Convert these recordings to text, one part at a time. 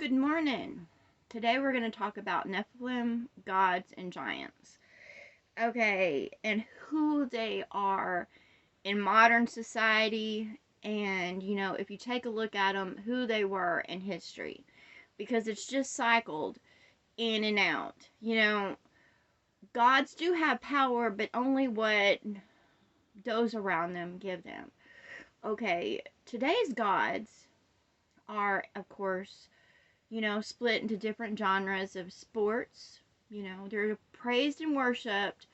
Good morning. Today we're going to talk about Nephilim Gods and Giants. Okay, and who they are in modern society, and if you take a look at them, who they were in history. Because it's just cycled in and out. Gods do have power, but only what those around them give them. Okay, today's gods are, of course, split into different genres of sports. They're praised and worshipped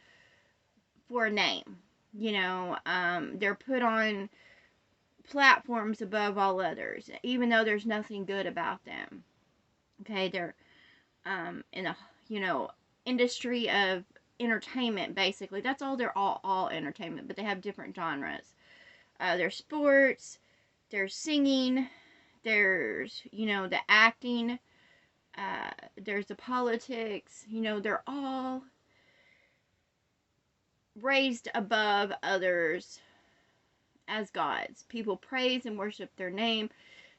for a name. They're put on platforms above all others, even though there's nothing good about them. Okay, they're in a industry of entertainment. Basically, that's all. They're all entertainment, but they have different genres. There's sports. There's singing. There's the acting. There's the politics. They're all raised above others as gods. People praise and worship their name.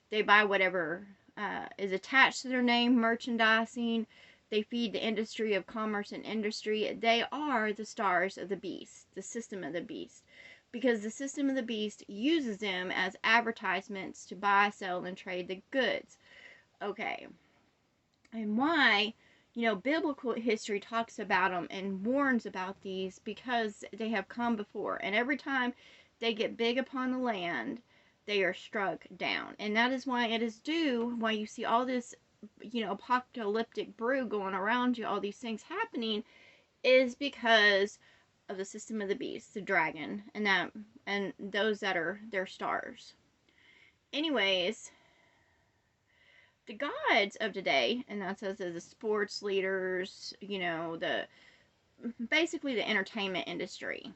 They buy whatever is attached to their name, merchandising. They feed the industry of commerce and industry. They are the stars of the beast, the system of the beast. Because the system of the beast uses them as advertisements to buy, sell, and trade the goods. Okay. And why, biblical history talks about them and warns about these, because they have come before. And every time they get big upon the land, they are struck down. And that is why it is due, why you see all this, apocalyptic brew going around you, all these things happening, is because of the system of the beast, the dragon, and those that are their stars. Anyways, the gods of today, and that says the sports leaders, basically the entertainment industry.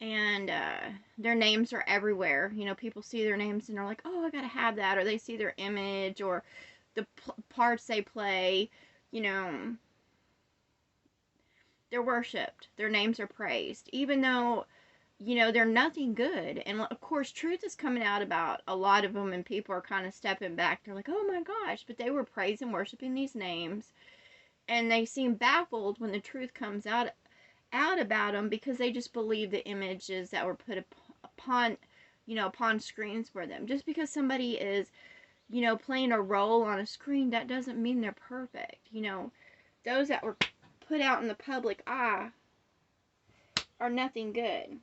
And their names are everywhere. People see their names and they're like, oh, I gotta have that. Or they see their image or the parts they play. They're worshipped. Their names are praised. Even though, they're nothing good. And of course, truth is coming out about a lot of them, and people are kind of stepping back. They're like, oh my gosh, but they were praising and worshiping these names. And they seem baffled when the truth comes out about them, because they just believe the images that were put upon screens for them. Just because somebody is, playing a role on a screen, that doesn't mean they're perfect. Those that were put out in the public eye are nothing good.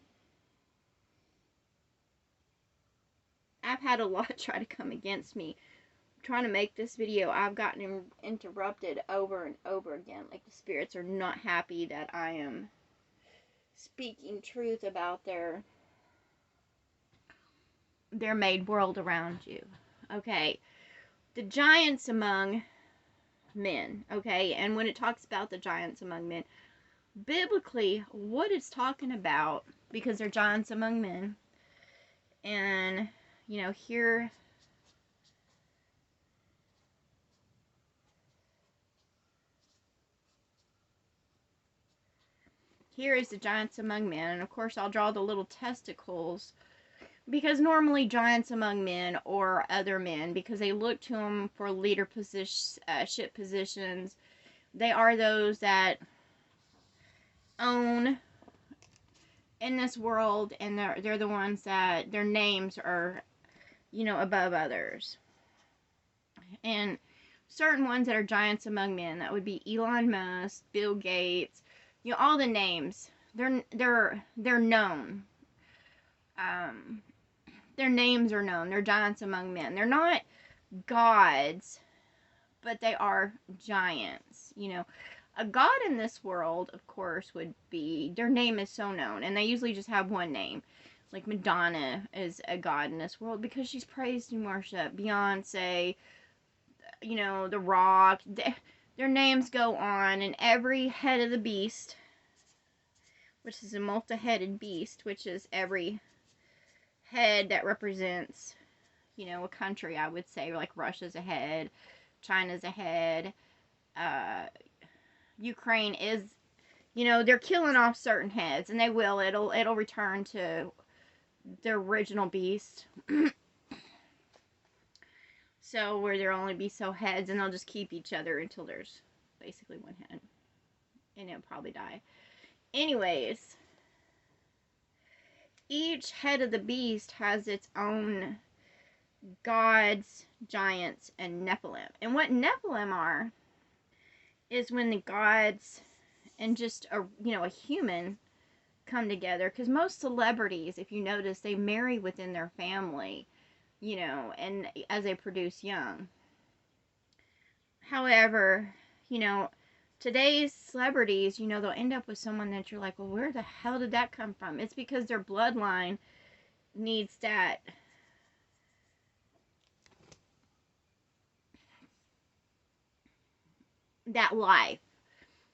I've had a lot try to come against me trying to make this video. I've gotten interrupted over and over again. Like, the spirits are not happy that I am speaking truth about their made world around you. Okay, the giants among men. Okay, and when it talks about the giants among men, biblically, what it's talking about, because they're giants among men, and here is the giants among men. And of course, I'll draw the little testicles, because normally giants among men or other men, because they look to them for leadership positions. They are those that own in this world, and they're the ones that their names are, above others. And certain ones that are giants among men, that would be Elon Musk, Bill Gates, all the names. They're known. Their names are known. They're giants among men. They're not gods, but they are giants. A god in this world, of course, would be, their name is so known, and they usually just have one name. Like Madonna is a god in this world because she's praised and worshipped. Beyonce, The Rock, their names go on, and every head of the beast, which is a multi-headed beast, which is every head that represents, a country, I would say. Like Russia's a head, China's a head, Ukraine is, they're killing off certain heads, and they will. It'll return to the original beast. So where there'll only be so heads, and they'll just keep each other until there's basically one head, and it'll probably die. Anyways, each head of the beast has its own gods, giants, and Nephilim. And what Nephilim are is when the gods and just a human come together. Because most celebrities, if you notice, they marry within their family, and as they produce young. However, today's celebrities, they'll end up with someone that you're like, well, where the hell did that come from? It's because their bloodline needs that life.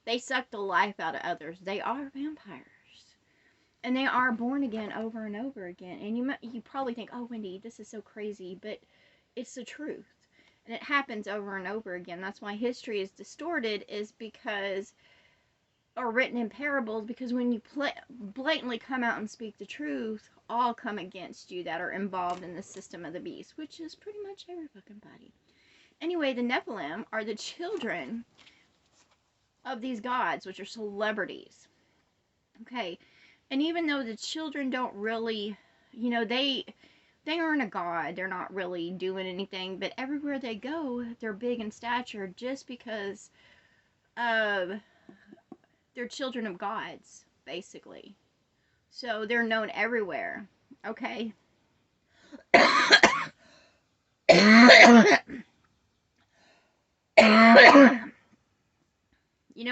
They suck the life out of others. They are vampires. And they are born again over and over again. And you probably think, oh, Wendy, this is so crazy. But it's the truth. And it happens over and over again. That's why history is distorted, is because, or written in parables, because when you blatantly come out and speak the truth, all come against you that are involved in the system of the beast, which is pretty much every fucking body. Anyway, the Nephilim are the children of these gods, which are celebrities. Okay, and even though the children don't really, they aren't a god, they're not really doing anything, but everywhere they go, they're big in stature just because they're children of gods, basically. So they're known everywhere. Okay.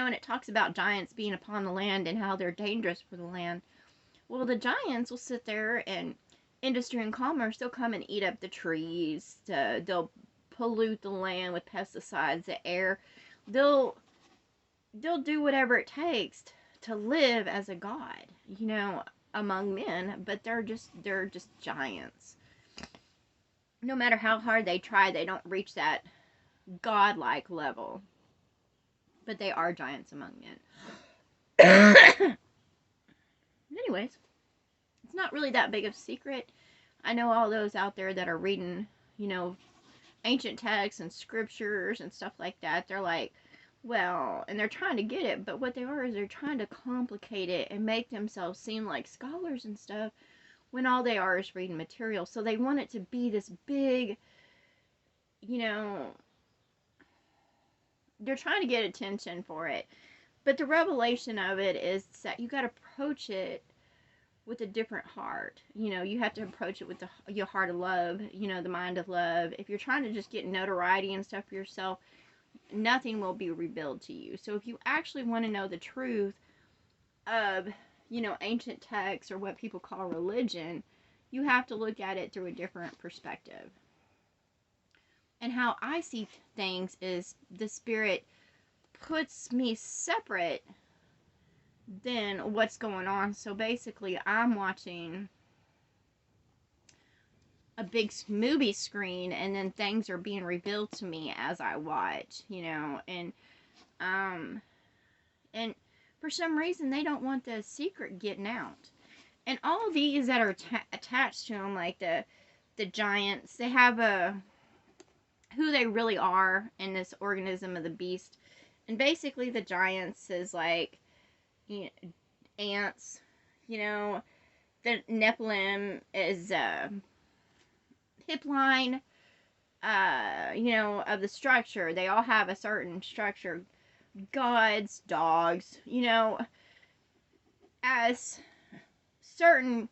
And it talks about giants being upon the land and how they're dangerous for the land. Well, the giants will sit there, and industry and commerce, they'll come and eat up the trees. They'll pollute the land with pesticides, the air. They'll do whatever it takes to live as a god, among men, but they're just giants. No matter how hard they try, they don't reach that godlike level. But they are giants among men. Anyways, it's not really that big of a secret. I know all those out there that are reading, ancient texts and scriptures and stuff like that. They're like, well, and they're trying to get it, but what they are is they're trying to complicate it and make themselves seem like scholars and stuff, when all they are is reading material. So they want it to be this big, they're trying to get attention for it. But the revelation of it is that you got to approach it with a different heart. You have to approach it with your heart of love, the mind of love. If you're trying to just get notoriety and stuff for yourself, nothing will be revealed to you. So if you actually want to know the truth of, ancient texts, or what people call religion, you have to look at it through a different perspective. And how I see things is the spirit puts me separate than what's going on. So basically, I'm watching a big movie screen, and then things are being revealed to me as I watch, and for some reason they don't want the secret getting out. And all these that are attached to them, like the giants, they have who they really are in this organism of the beast. And basically the giants is like, ants, the Nephilim is hip line, of the structure. They all have a certain structure. Gods, dogs, as certain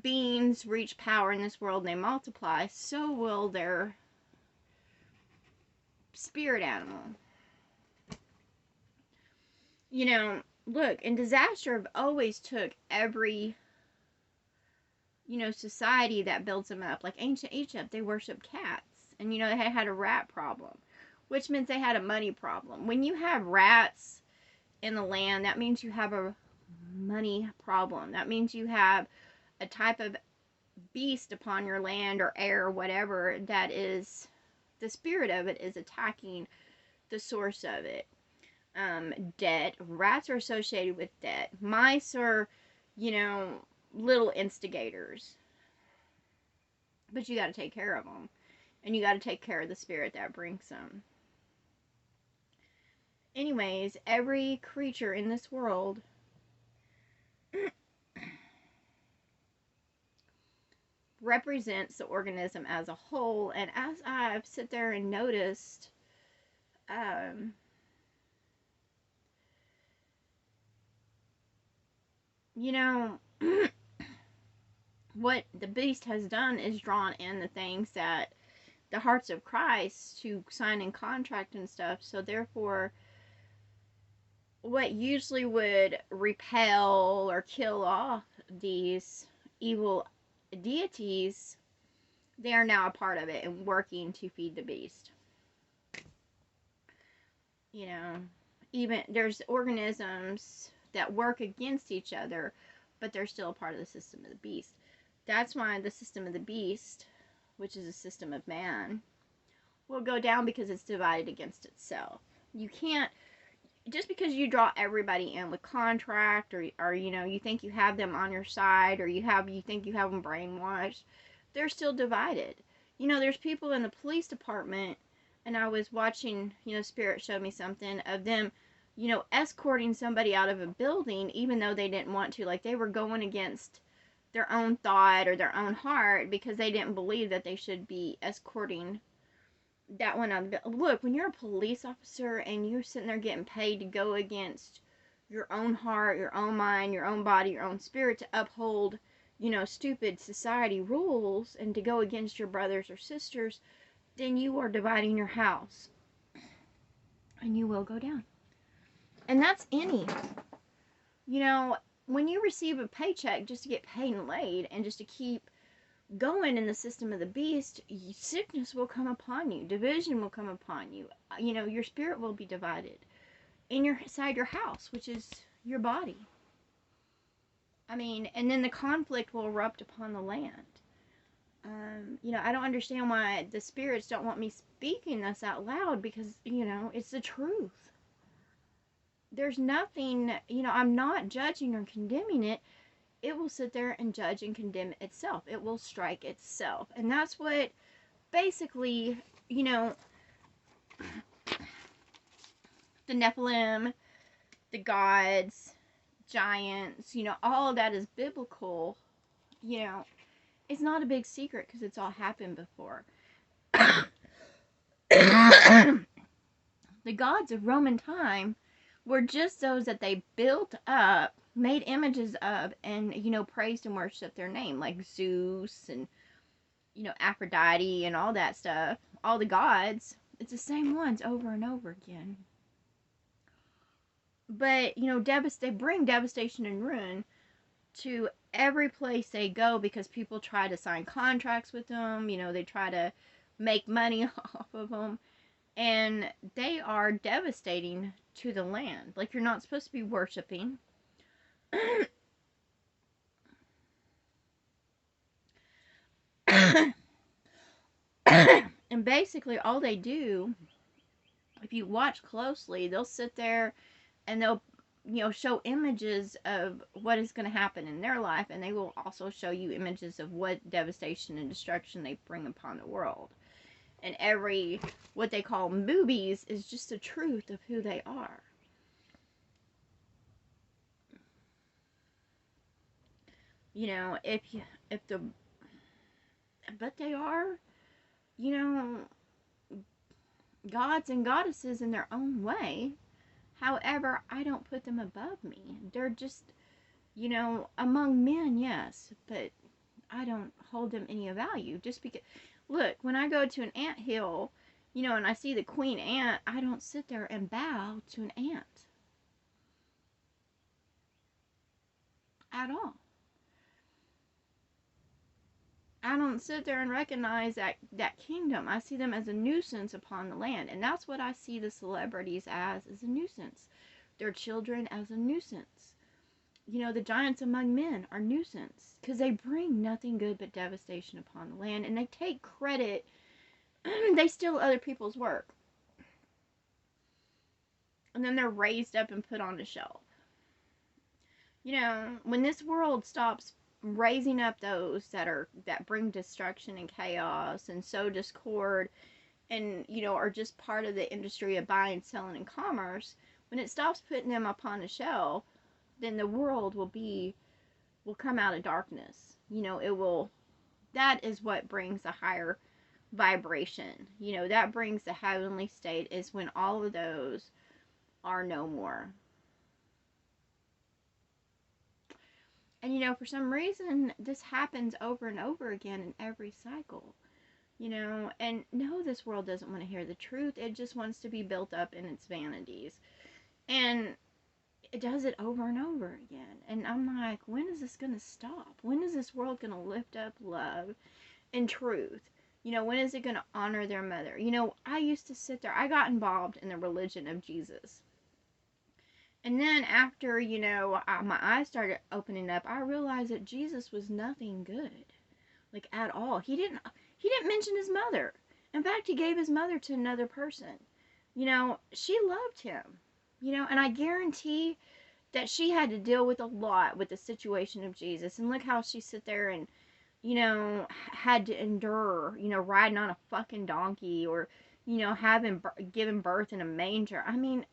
beings reach power in this world and they multiply, so will their spirit animal. Look, in disaster always took every, society that builds them up. Like ancient Egypt, they worshiped cats. And, they had a rat problem, which means they had a money problem. When you have rats in the land, that means you have a money problem. That means you have a type of beast upon your land or air or whatever that is, the spirit of it is attacking the source of it. Debt. Rats are associated with debt. Mice are, little instigators. But you got to take care of them. And you got to take care of the spirit that brings them. Anyways, every creature in this world represents the organism as a whole. And as I've sit there and noticed, you know, what the beast has done is drawn in the things that the hearts of Christ to sign in contract and stuff. So therefore, what usually would repel or kill off these evil deities, they are now a part of it and working to feed the beast. You know, even there's organisms that work against each other, but they're still a part of the system of the beast. That's why the system of the beast, which is a system of man, will go down because it's divided against itself. You can't, just because you draw everybody in with contract, or you know, you think you have them on your side, or you think you have them brainwashed, they're still divided. You know, there's people in the police department, and I was watching, you know, Spirit showed me something of them, you know, escorting somebody out of a building even though they didn't want to. Like, they were going against their own thought or their own heart because they didn't believe that they should be escorting that one on the look. When you're a police officer and you're sitting there getting paid to go against your own heart, your own mind, your own body, your own spirit, to uphold, you know, stupid society rules, and to go against your brothers or sisters, then you are dividing your house, and you will go down. And that's any, you know, when you receive a paycheck just to get paid and laid and just to keep going in the system of the beast, sickness will come upon you, division will come upon you. You know, your spirit will be divided inside your house, which is your body. I mean, and then the conflict will erupt upon the land. You know, I don't understand why the spirits don't want me speaking this out loud, because, you know, it's the truth. There's nothing, you know, I'm not judging or condemning it. It will sit there and judge and condemn itself. It will strike itself. And that's what basically, you know, the Nephilim, the gods, giants, you know, all of that is biblical. You know, it's not a big secret because it's all happened before. The gods of Roman time were just those that they built up, made images of, and, you know, praised and worshiped their name, like Zeus and, you know, Aphrodite and all that stuff. All the gods, it's the same ones over and over again. But, you know, they bring devastation and ruin to every place they go because people try to sign contracts with them. You know, they try to make money off of them. And they are devastating to the land. Like, you're not supposed to be worshiping. And basically all they do, if you watch closely, they'll sit there and they'll, you know, show images of what is going to happen in their life, and they will also show you images of what devastation and destruction they bring upon the world. And every, what they call movies, is just the truth of who they are. You know, but they are, you know, gods and goddesses in their own way. However, I don't put them above me. They're just, you know, among men, yes, but I don't hold them any value. Just because, look, when I go to an anthill, you know, and I see the queen ant, I don't sit there and bow to an ant. At all. I don't sit there and recognize that kingdom. I see them as a nuisance upon the land. And that's what I see the celebrities as a nuisance. Their children as a nuisance. You know, the giants among men are nuisance because they bring nothing good but devastation upon the land, and they take credit. They steal other people's work. And then they're raised up and put on a shelf. You know, when this world stops raising up those that bring destruction and chaos and sow discord, and are just part of the industry of buying, selling, and commerce. When it stops putting them upon a shelf, then the world will come out of darkness. It will. That is what brings a higher vibration. That brings the heavenly state, is when all of those are no more. And for some reason, this happens over and over again in every cycle. And no, this world doesn't want to hear the truth. It just wants to be built up in its vanities. And it does it over and over again. And I'm like, when is this going to stop? When is this world going to lift up love and truth? When is it going to honor their mother? I used to sit there. I got involved in the religion of Jesus. And then after, my eyes started opening up, I realized that Jesus was nothing good. Like, at all. He didn't mention his mother. In fact, he gave his mother to another person. She loved him. And I guarantee that she had to deal with a lot with the situation of Jesus. And look how she sit there and, had to endure, riding on a fucking donkey, or, giving birth in a manger. I mean,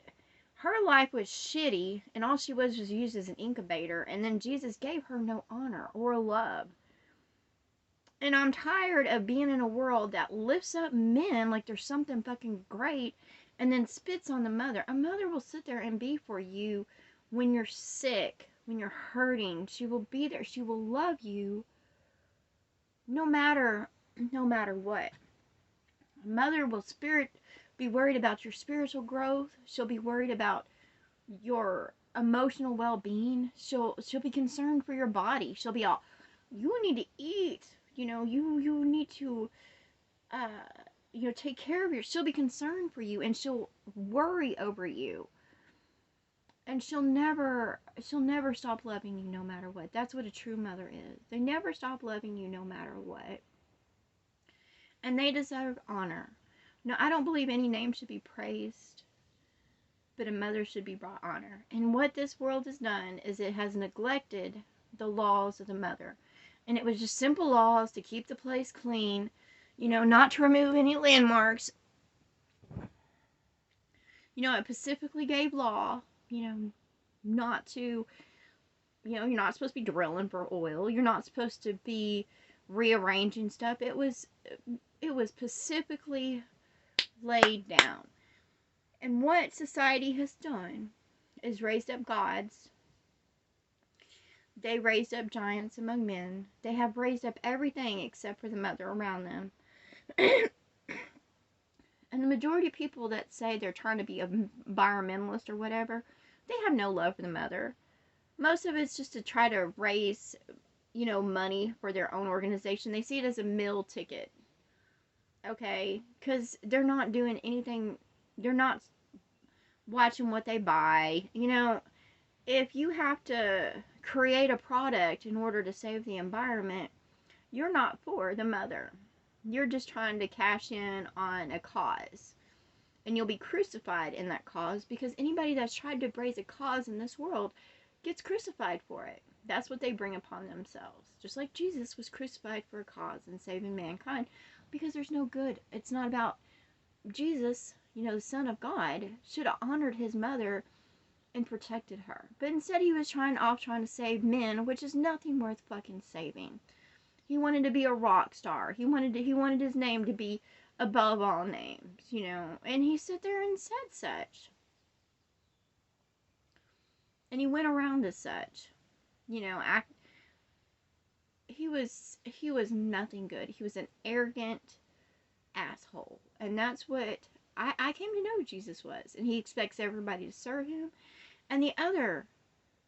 her life was shitty, and all she was used as an incubator, and then Jesus gave her no honor or love. And I'm tired of being in a world that lifts up men like there's something fucking great, and then spits on the mother. A mother will sit there and be for you when you're sick, when you're hurting. She will be there. She will love you no matter what. A mother will be worried about your spiritual growth. She'll be worried about your emotional well-being. She'll be concerned for your body. She'll be all, you need to eat. You need to take care of she'll be concerned for you, and she'll worry over you. And she'll never stop loving you no matter what. That's what a true mother is. They never stop loving you no matter what. And they deserve honor. Now, I don't believe any name should be praised, but a mother should be brought honor. And what this world has done is it has neglected the laws of the mother. And it was just simple laws to keep the place clean, not to remove any landmarks. It specifically gave law, not to, you're not supposed to be drilling for oil. You're not supposed to be rearranging stuff. It was specifically laid down. And what society has done is raised up gods. They raised up giants among men. They have raised up everything except for the mother around them. And the majority of people that say they're trying to be environmentalist or whatever, they have no love for the mother. Most of it's just to try to raise, money for their own organization. They see it as a meal ticket. Okay? Because they're not doing anything. They're not watching what they buy. If you have to create a product in order to save the environment, you're not for the mother. You're just trying to cash in on a cause. And you'll be crucified in that cause, because anybody that's tried to raise a cause in this world gets crucified for it. That's what they bring upon themselves. Just like Jesus was crucified for a cause and saving mankind, because there's no good. It's not about Jesus, the Son of God, should have honored his mother and protected her. But instead he was trying to save men, which is nothing worth fucking saving. He wanted to be a rock star. He wanted his name to be above all names, and he sat there and said such. And he went around as such. He was nothing good. He was an arrogant asshole. And that's what I came to know Jesus was. And he expects everybody to serve him. And the other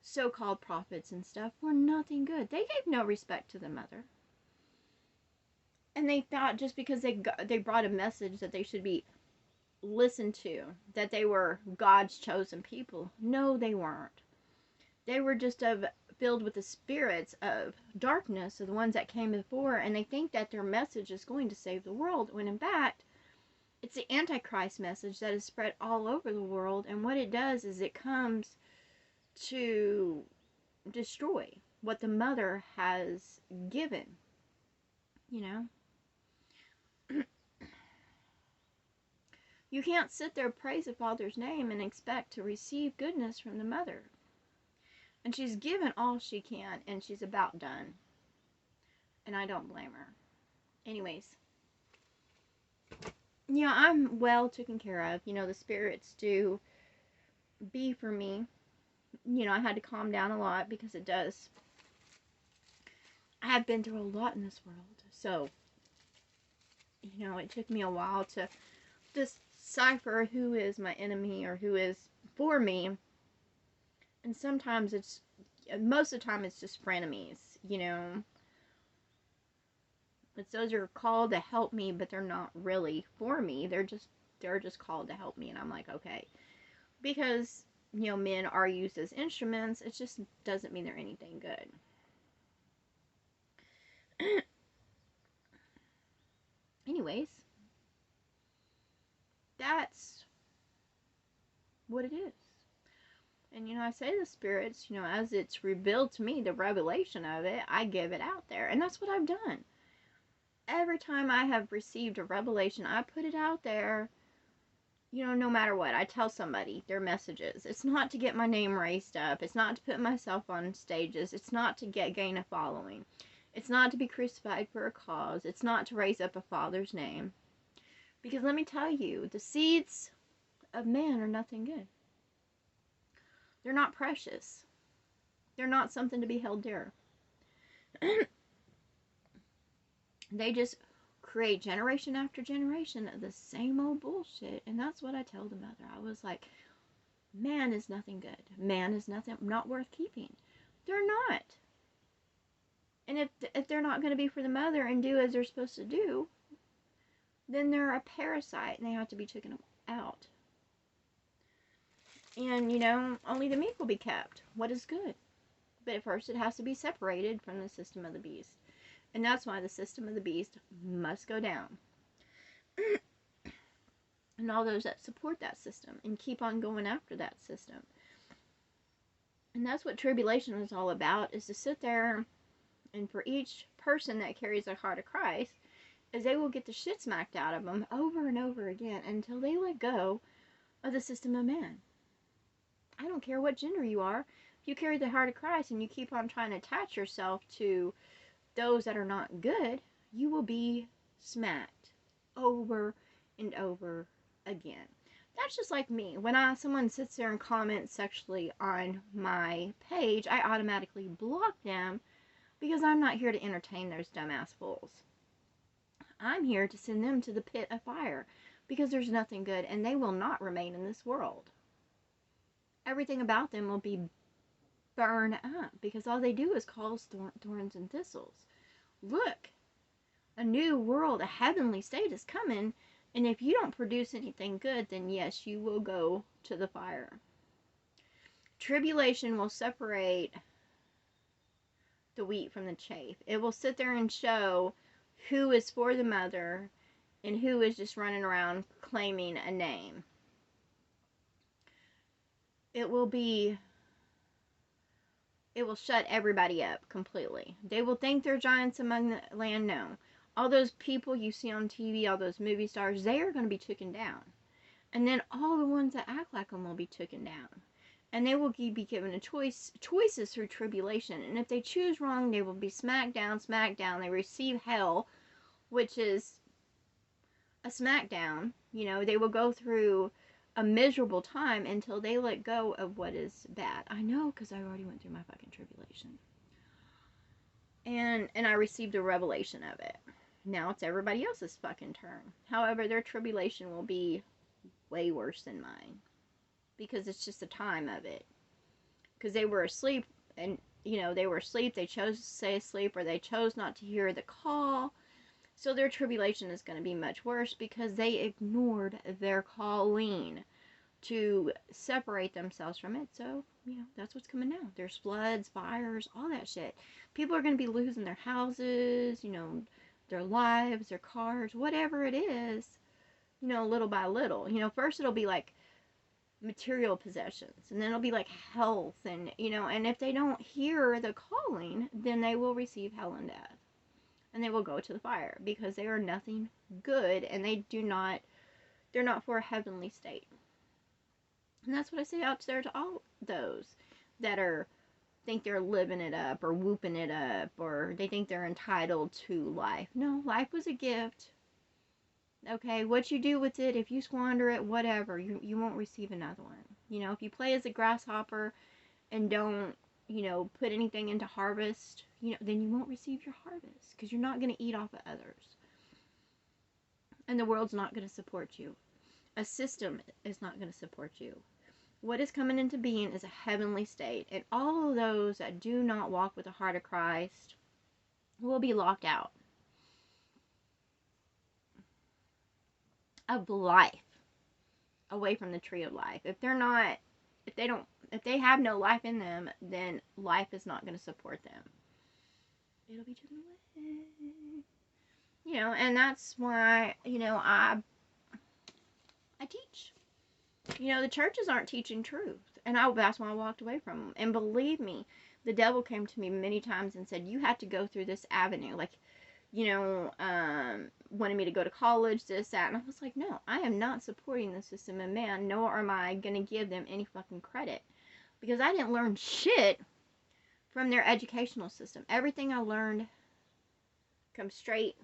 so-called prophets and stuff were nothing good. They gave no respect to the mother. And they thought just because they brought a message that they should be listened to, that they were God's chosen people. No, they weren't. They were just filled with the spirits of darkness, of the ones that came before, and they think that their message is going to save the world, when in fact, it's the Antichrist message that is spread all over the world, and what it does is it comes to destroy. what the mother has given, you know? You can't sit there, praise the Father's name, and expect to receive goodness from the mother. And she's given all she can, and she's about done. And I don't blame her. Anyways. Yeah, I'm well taken care of. You know, the spirits do be for me. You know, I had to calm down a lot because it does. I have been through a lot in this world. So, you know, it took me a while to decipher who is my enemy or who is for me. And sometimes most of the time it's just frenemies, you know. It's those are called to help me, but they're not really for me. They're just called to help me, and I'm like, okay. Because, you know, men are used as instruments, it just doesn't mean they're anything good. Anyways, that's what it is. And, you know, I say the spirits, you know, as it's revealed to me, the revelation of it, I give it out there. And that's what I've done. Every time I have received a revelation, I put it out there, you know, no matter what. I tell somebody their messages. It's not to get my name raised up. It's not to put myself on stages. It's not to gain a following. It's not to be crucified for a cause. It's not to raise up a Father's name. Because let me tell you, the seeds of man are nothing good. They're not precious. They're not something to be held dear. They just create generation after generation of the same old bullshit. And that's what I tell the mother. I was like, man is nothing good. Man is not worth keeping. They're not. And if they're not going to be for the mother and do as they're supposed to do, then they're a parasite and they have to be taken out. And, you know, only the meek will be kept. What is good? But at first it has to be separated from the system of the beast. And that's why the system of the beast must go down. And all those that support that system and keep on going after that system. And that's what tribulation is all about, is to sit there and for each person that carries the heart of Christ, is they will get the shit smacked out of them over and over again until they let go of the system of man. I don't care what gender you are. If you carry the heart of Christ and you keep on trying to attach yourself to those that are not good, you will be smacked over and over again. That's just like me. When someone sits there and comments sexually on my page, I automatically block them because I'm not here to entertain those dumbass fools. I'm here to send them to the pit of fire because there's nothing good and they will not remain in this world. Everything about them will be burned up because all they do is cause thorns and thistles. Look, a new world, a heavenly state is coming, and if you don't produce anything good, then yes, you will go to the fire. Tribulation will separate the wheat from the chaff. It will sit there and show who is for the mother and who is just running around claiming a name. It will shut everybody up completely. They will think they're giants among the land. No. All those people you see on TV, all those movie stars, they are going to be taken down. And then all the ones that act like them will be taken down. And they will be given choices through tribulation. And if they choose wrong, they will be smacked down. They receive hell, which is a smackdown. You know, they will go through a miserable time until they let go of what is bad. I know, because I already went through my fucking tribulation. And I received a revelation of it. Now it's everybody else's fucking turn. However, their tribulation will be way worse than mine. Because it's just the time of it. Because they were asleep, and, you know, they were asleep, they chose to stay asleep, or they chose not to hear the call. So their tribulation is going to be much worse because they ignored their calling to separate themselves from it. So, you know, that's what's coming now. There's floods, fires, all that shit. People are going to be losing their houses, you know, their lives, their cars, whatever it is, you know, little by little. You know, first it'll be like material possessions, and then it'll be like health, and and if they don't hear the calling, then they will receive hell and death, and they will go to the fire, because they are nothing good, and they're not for a heavenly state. And that's what I say out there to all those that think they're living it up or whooping it up, or they think they're entitled to life. No, life was a gift. Okay, what you do with it, if you squander it, whatever, you won't receive another one. If you play as a grasshopper and don't, put anything into harvest, then you won't receive your harvest, because you're not going to eat off of others. And the world's not going to support you. A system is not going to support you. What is coming into being is a heavenly state, and all of those that do not walk with the heart of Christ will be locked out of life, away from the tree of life. If they have no life in them, then life is not going to support them. It'll be just the way. And that's why, I teach. The churches aren't teaching truth, and that's why I walked away from them. And believe me, the devil came to me many times and said, you have to go through this avenue, like, wanted me to go to college, this, that, and I was like, no, I am not supporting the system of man, nor am I going to give them any fucking credit, because I didn't learn shit from their educational system. Everything I learned comes straight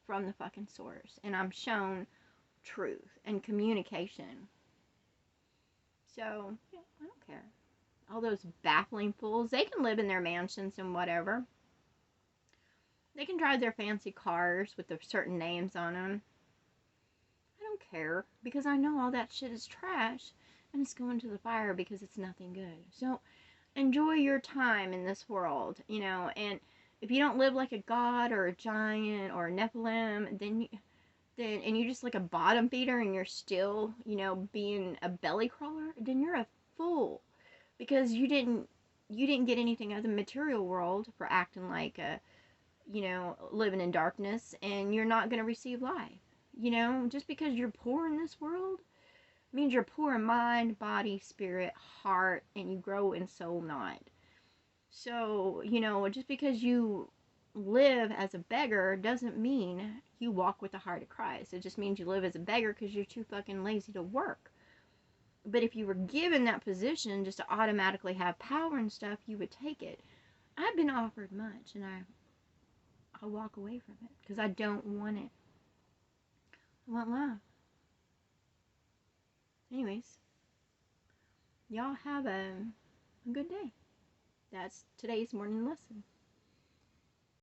from the fucking source, and I'm shown truth and communication. So, yeah, I don't care. All those baffling fools, they can live in their mansions and whatever. They can drive their fancy cars with the certain names on them. I don't care, because I know all that shit is trash, and it's going to the fire because it's nothing good. So, enjoy your time in this world, and if you don't live like a god or a giant or a Nephilim, then and you're just like a bottom feeder, and you're still, being a belly crawler, then you're a fool, because you didn't get anything out of the material world for acting like a, living in darkness, and you're not going to receive life. Just because you're poor in this world means you're poor in mind, body, spirit, heart, and you grow in soul not. So, just because you live as a beggar doesn't mean you walk with the heart of Christ. It just means you live as a beggar because you're too fucking lazy to work. But if you were given that position just to automatically have power and stuff, you would take it. I've been offered much, and I'll walk away from it because I don't want it. I want love. Anyways, y'all have a good day. That's today's morning lesson.